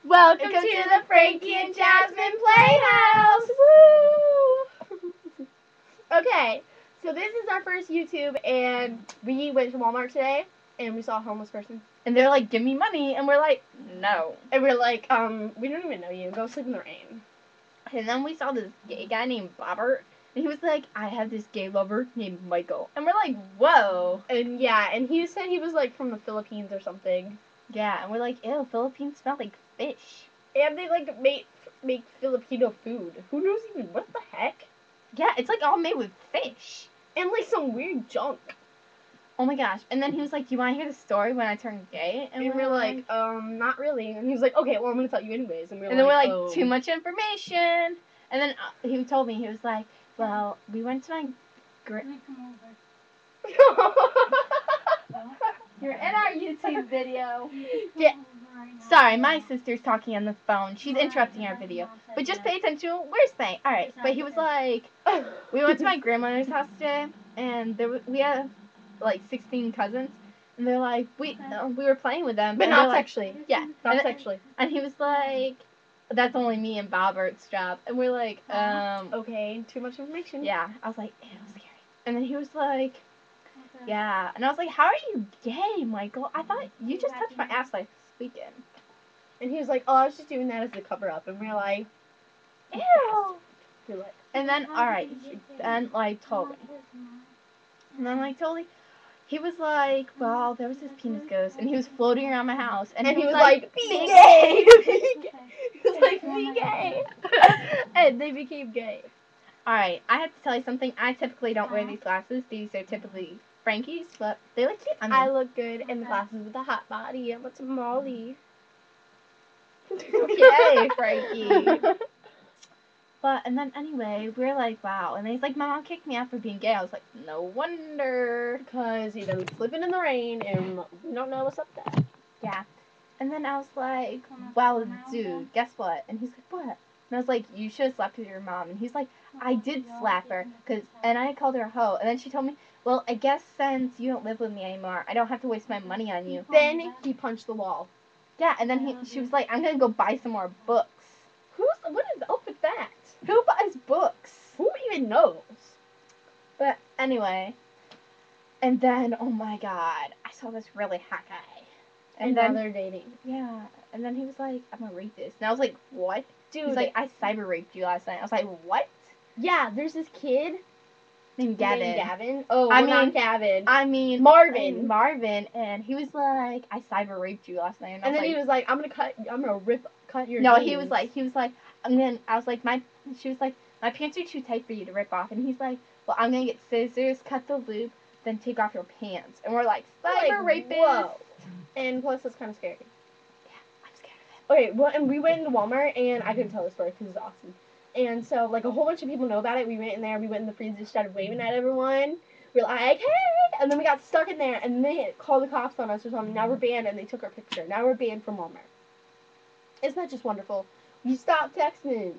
Welcome to the Frankie and Jasmine Playhouse! Woo! Okay, so this is our first YouTube, and we went to Walmart today, and we saw a homeless person. And they're like, give me money, and we're like, no. And we're like, we don't even know you, go sleep in the rain. And then we saw this gay guy named Bobbert, and he was like, I have this gay lover named Michael. And we're like, whoa. And yeah, and he said he was like from the Philippines or something. Yeah, and we're like, ew, Philippines smell like fish. And they like make Filipino food. Who knows even what the heck? Yeah, it's like all made with fish. And like some weird junk. Oh my gosh. And then he was like, do you want to hear the story when I turned gay? And we're like, not really. And he was like, okay, well, I'm going to tell you anyways. And then we're like, too much information. And then he told me, he was like, well, we went to my... You're in our YouTube video. Yeah. Sorry, my sister's talking on the phone. She's interrupting our video. But just pay attention to what we're saying. Alright, but he was like, we went to my grandmother's house today, and we had like 16 cousins, and they're like, we were playing with them. But not sexually. Yeah. Not sexually. And he was like, that's only me and Bobbert's job. And we're like, okay, too much information. Yeah. I was like, ew, scary. And then he was like, yeah. And I was like, how are you gay, Michael? I thought you just touched my ass last weekend. And he was like, oh, I was just doing that as a cover-up. And we're like, ew. You're like, and then, alright, then, like, told me. And then, like, totally, he was like, well, there was this penis ghost, and he was floating around my house. And he was like, be gay! He was like, be gay! And they became gay. Alright, I have to tell you something. I typically don't wear these glasses. These are typically Frankie's, but they look cute. I look good in the glasses with a hot body. I'm a tamale. Okay, Frankie. But, and then anyway, we were like, wow. And then he's like, my mom kicked me out for being gay. I was like, no wonder. Because he been slipping in the rain and we don't know what's up there. Yeah. And then I was like, well, dude, guess what? And he's like, what? And I was like, you should have slept with your mom. And he's like, I did slap her. And I called her a hoe. And then she told me, well, I guess since you don't live with me anymore, I don't have to waste my money on you. Then he punched the wall. Yeah, and then she was like, I'm going to go buy some more books. What is up with that? Who buys books? Who even knows? But anyway, and then, oh my god, I saw this really hot guy. And then they're dating. Yeah, and then he was like, I'm a rapist. And I was like, what? Dude. He's like, I cyber raped you last night. I was like, what? Yeah, there's this kid named Gavin. Not Gavin. I mean Marvin. Marvin, and he was like, I cyber raped you last night. And then he was like, I'm gonna cut your No, jeans. he was like, and then I was like, she was like, my pants are too tight for you to rip off. And he's like, well, I'm gonna get scissors, cut the loop, then take off your pants. And we're like, cyber rapist. Whoa. And plus, it's kind of scary. Yeah, I'm scared of it. Okay, well, and we went into Walmart, and I couldn't tell the story because it's awesome. And so, like, a whole bunch of people know about it. We went in there, we went in the freezer, started waving at everyone. We were like, hey! And then we got stuck in there, and they called the cops on us or something. Now we're banned, and they took our picture. Now we're banned from Walmart. Isn't that just wonderful? You stopped texting.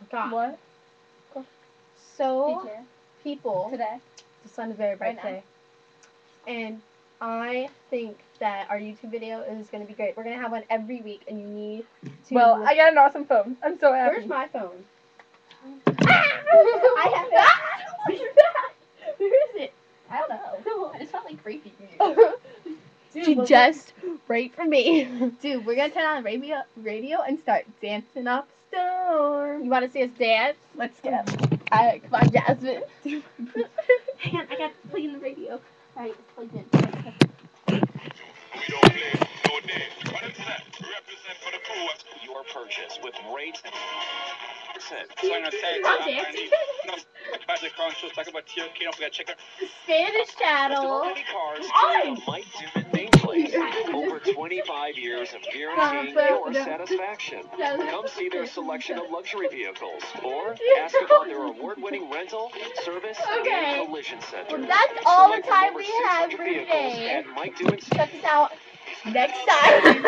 Oh, God. What? So, people, today, the sun is very bright today, and I think that our YouTube video is going to be great. We're going to have one every week, and you need to... Well, I got an awesome phone. I'm so happy. Where's my phone? I have it. Where is it? I don't know. I just felt like raping you. She just raped for me. Dude, we're going to turn on the radio and start dancing up a storm. You want to see us dance? Let's go. Alright, come on, Jasmine. Hang on, I got to play in the radio. Alright, it's plugged in. We don't play no day. Represent for the poor. Your purchase with rates. Spanish channel. Over 25 years of guaranteeing your satisfaction. Come see their selection of luxury vehicles or ask about their award-winning rental, service, and collision center. Well, that's all the time we have for today. Check us out next time.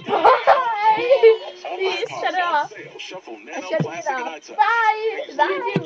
Bye. Please shut it off. I shut it off. Bye. Bye.